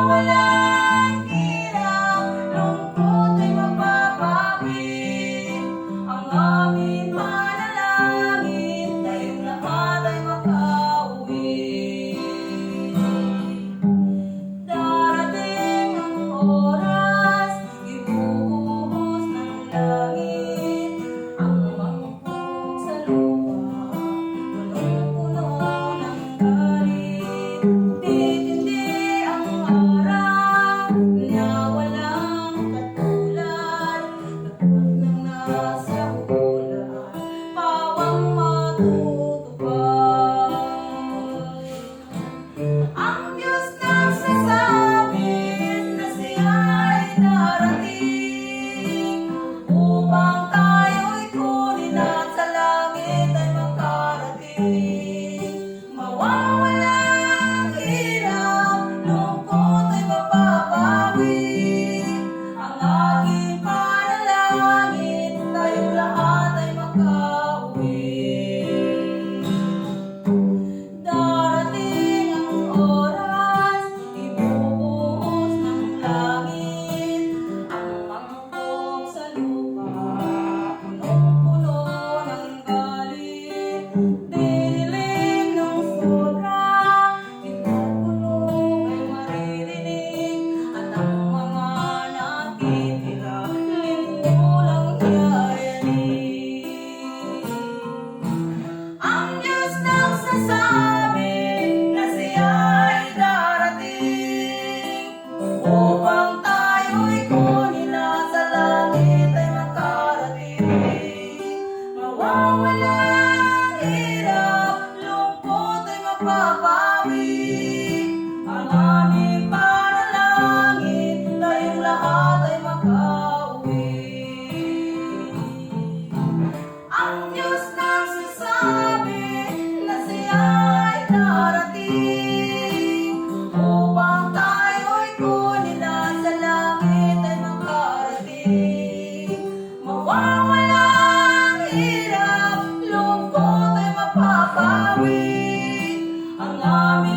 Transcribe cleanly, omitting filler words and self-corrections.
Walang hirap, lungkot ay mapapawi. Ang aming panalangin, tayong lahat ay makauwi. Darating ang oras, ibubuhos ng langit ang mangkok sa lupa, punong-puno ng galit. Titindi ang araw na walang katulad, katulad ng nasa ulan, pawang matutupad. Ang Diyos nagsasabi na siya ay darating upang tayo'y kunin at sa langit ay makarating. Mawawalang hirap, lungkot ay mapapawi. Ang aking panalangin, tayong lahat ay makauwi. Darating ang oras, ibubuhos ng langit ang mangkok sa lupa, punong-puno ng galit. Didilim ng sobra, tinutulog ay maririnig, at ang mga nakitira, limulang yayanig. Ang Diyos nagsasabi na siya ay darating upang tayo'y kunin at sa langit ay makarating. Mawawalang hirap, lungkot ay mapapawi. Ang aming panalangin, tayong lahat ay makauwi. Ang Diyos nagsasabi na siya ay darating upang tayo'y kunin at sa langit ay makarating. Mawawalang hirap, lungkot ay mapapawi. Ang aming